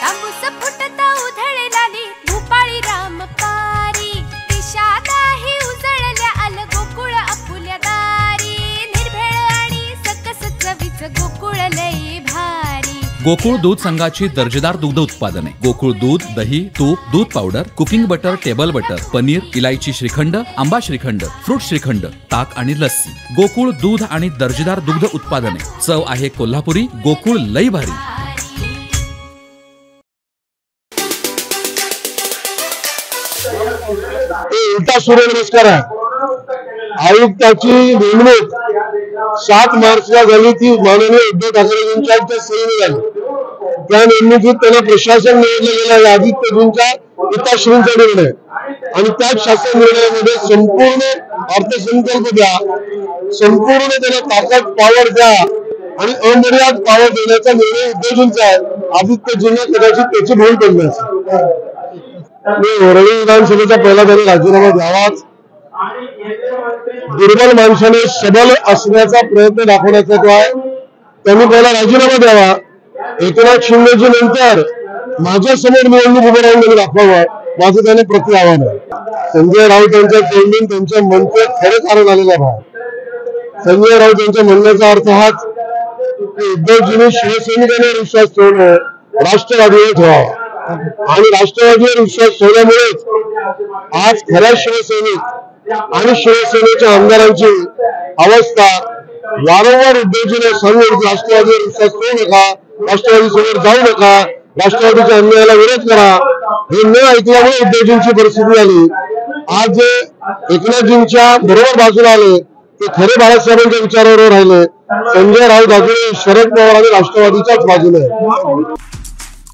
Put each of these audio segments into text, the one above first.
तांबूस फुटता उधळलाली भूपाळी राम पारी दिशादाही उजळल्या आल गोकुळ आपुल्या दारी निर्भेळ आणि सकस चवीच गोकुळ लई भारी। गोकुळ दूध संघाची दर्जेदार दुग्ध उत्पादने गोकुळ दूध, दही, तूप, दूध powder, cooking butter, table butter, paneer, इलायची श्रीखंड, आंबा श्रीखंड, फ्रूट श्रीखंड, ताक आणि लस्सी। गोकुळ दूध आणि दर्जेदार दुग्ध उत्पादने, चव आहे कोल्हापुरी, गोकुळ लई भारी। उलटा सूर्यनमस्कार आहे। आयुक्ताची नेमणूक 7 मार्चला झाली, ती माननीय उद्धव ठाकरेंच्या सहीने झाली। त्या नेमणुकीत त्यांना प्रशासन निवडलं गेलं आदित्यजींच्या पिताश्रींचा निर्णय, आणि त्याच शासन निर्णयामध्ये संपूर्ण अर्थसंकल्प द्या, संपूर्ण त्यांना ताकद पॉवर द्या आणि अमर्याद पॉवर देण्याचा निर्णय उद्धवजींचा आहे। आदित्यजींना कदाचित त्याची भूल पडली असेल। वरळी विधानसभेचा पहिला त्यांनी राजीनामा द्यावाच। दुर्बल माणसाने सबल असण्याचा प्रयत्न दाखवण्याचा तो आहे। त्यांनी पहिला राजीनामा द्यावा। एकनाथ शिंदेजी नंतर माझ्या समोर निवडणूक उभं राहून त्यांनी दाखवावं, माझं त्याने प्रति आव्हान आहे। संजय राऊत यांच्या तोंडून त्यांच्या मनचे खरे कारण आलेला भाव। संजय राऊत यांच्या म्हणण्याचा अर्थ हाच की उद्धवजींनी शिवसैनिकांवर विश्वास ठेवणं राष्ट्रवादीवर ठेवावा, आणि राष्ट्रवादीवर विश्वास ठेवल्यामुळेच आज खऱ्या शिवसैनिक आणि शिवसेनेच्या आमदारांची अवस्था वारंवार उद्धवजींना सांगून राष्ट्रवादीवर विश्वास ठेवू नका, राष्ट्रवादी समोर जाऊ नका, राष्ट्रवादीच्या अन्यायाला विरोध करा, हे न ऐकल्यामुळे उद्धवजींची परिस्थिती आली। आज एकनाथजींच्या बरोबर बाजूला आले ते खरे बाळासाहेबांच्या विचारावर राहिले। संजय राऊत अजूनही शरद पवार आणि राष्ट्रवादीच्याच बाजूने।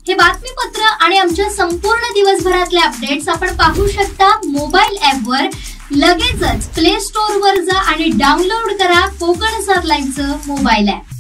हे बातमीपत्र आणि आमच्या संपूर्ण दिवसभरातले अपडेट्स आपण पाहू शकता मोबाईल ॲपवर। लगेचच प्ले स्टोअर वर जा आणि डाउनलोड करा कोकण 7 लाईव्हचं मोबाईल ॲप।